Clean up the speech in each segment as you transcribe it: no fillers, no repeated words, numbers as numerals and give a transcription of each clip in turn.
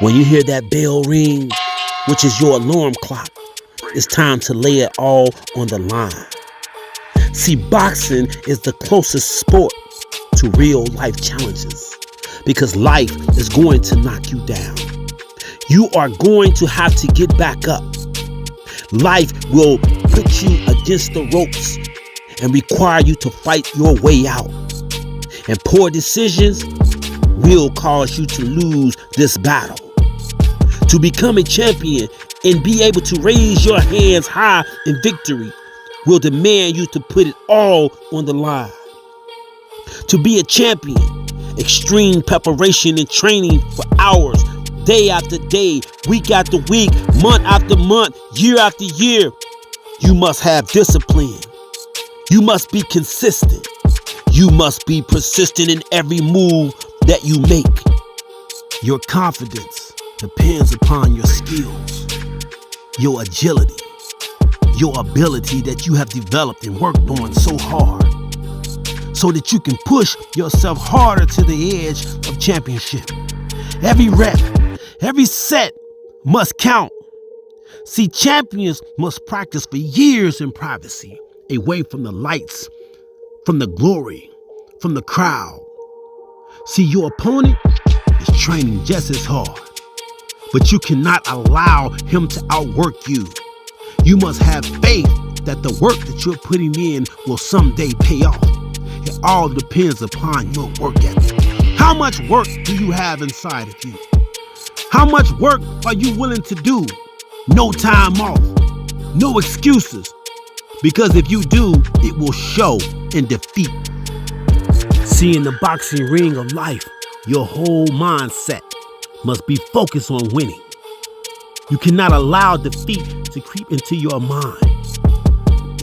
When you hear that bell ring, which is your alarm clock, it's time to lay it all on the line. See, boxing is the closest sport to real life challenges because life is going to knock you down. You are going to have to get back up. Life will put you against the ropes and require you to fight your way out. And poor decisions will cause you to lose this battle. To become a champion and be able to raise your hands high in victory will demand you to put it all on the line. To be a champion, extreme preparation and training for hours, day after day, week after week, month after month, year after year. You must have discipline. You must be consistent. You must be persistent in every move that you make. Your confidence depends upon your skills, your agility, your ability that you have developed and worked on so hard so that you can push yourself harder to the edge of championship. Every rep, every set must count. See, champions must practice for years in privacy, away from the lights, from the glory, from the crowd. See, your opponent is training just as hard, but you cannot allow him to outwork you. You must have faith that the work that you're putting in will someday pay off. It all depends upon your work ethic. How much work do you have inside of you? How much work are you willing to do? No time off, no excuses. Because if you do, it will show in defeat. See, in the boxing ring of life, your whole mindset must be focused on winning. You cannot allow defeat to creep into your mind.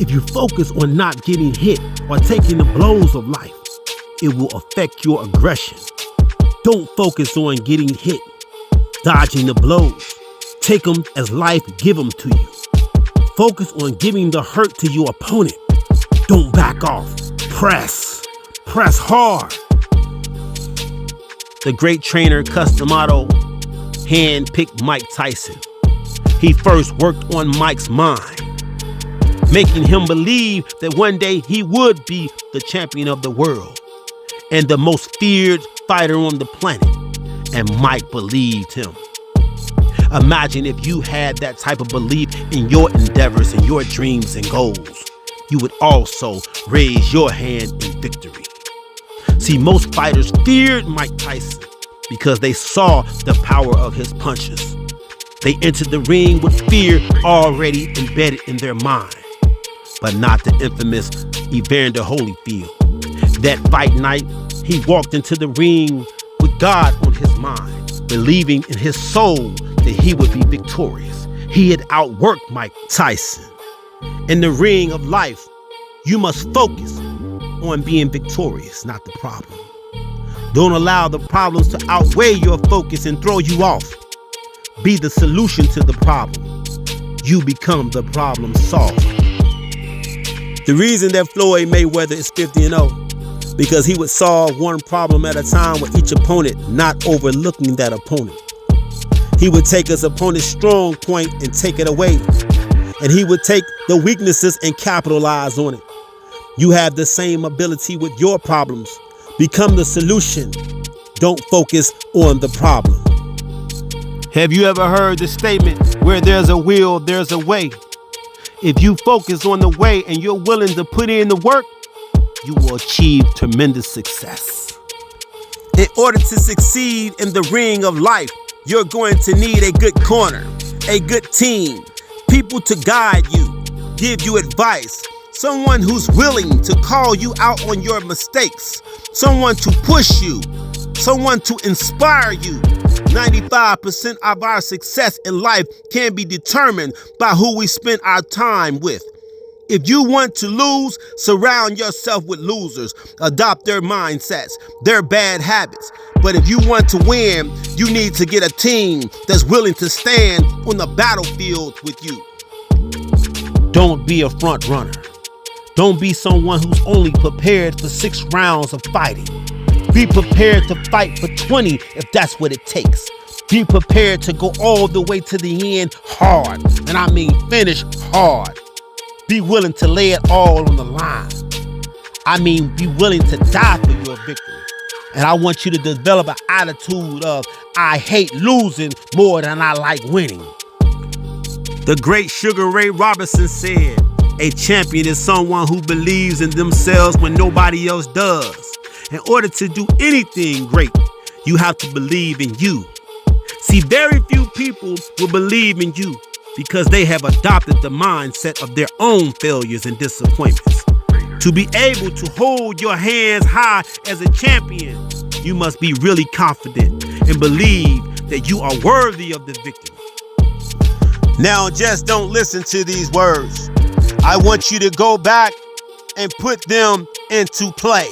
If you focus on not getting hit or taking the blows of life, it will affect your aggression. Don't focus on getting hit, dodging the blows. Take them as life give them to you. Focus on giving the hurt to your opponent. Don't back off. Press hard. The great trainer Cus D'Amato handpicked Mike Tyson. He first worked on Mike's mind, making him believe that one day he would be the champion of the world and the most feared fighter on the planet. And Mike believed him. Imagine if you had that type of belief in your endeavors and your dreams and goals. You would also raise your hand in victory. See, most fighters feared Mike Tyson because they saw the power of his punches. They entered the ring with fear already embedded in their mind, but not the infamous Evander Holyfield. That fight night, he walked into the ring with God on his mind, believing in his soul that he would be victorious. He had outworked Mike Tyson. In the ring of life, you must focus on being victorious, not the problem. Don't allow the problems to outweigh your focus and throw you off. Be the solution to the problem. You become the problem solver. The reason that Floyd Mayweather is 50-0, because he would solve one problem at a time with each opponent, not overlooking that opponent. He would take his opponent's strong point and take it away. And he would take the weaknesses and capitalize on it. You have the same ability with your problems. Become the solution. Don't focus on the problem. Have you ever heard the statement, where there's a will, there's a way? If you focus on the way and you're willing to put in the work, you will achieve tremendous success. In order to succeed in the ring of life, you're going to need a good corner, a good team, people to guide you, give you advice, someone who's willing to call you out on your mistakes, someone to push you, someone to inspire you. 95% of our success in life can be determined by who we spend our time with. If you want to lose, surround yourself with losers. Adopt their mindsets, their bad habits. But if you want to win, you need to get a team that's willing to stand on the battlefield with you. Don't be a front runner. Don't be someone who's only prepared for 6 rounds of fighting. Be prepared to fight for 20 if that's what it takes. Be prepared to go all the way to the end hard. And I mean finish hard. Be willing to lay it all on the line. I mean be willing to die for your victory. And I want you to develop an attitude of, I hate losing more than I like winning. The great Sugar Ray Robinson said, a champion is someone who believes in themselves when nobody else does. In order to do anything great, you have to believe in you. See, very few people will believe in you because they have adopted the mindset of their own failures and disappointments. To be able to hold your hands high as a champion, you must be really confident and believe that you are worthy of the victory. Now, just don't listen to these words. I want you to go back and put them into play.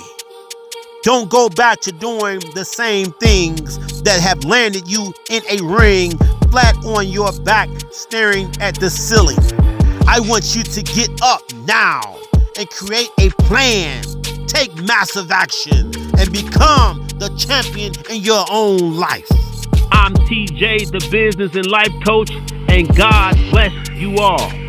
Don't go back to doing the same things that have landed you in a ring flat on your back staring at the ceiling. I want you to get up now and create a plan. Take massive action and become the champion in your own life. I'm TJ, the business and life coach, and God bless you all.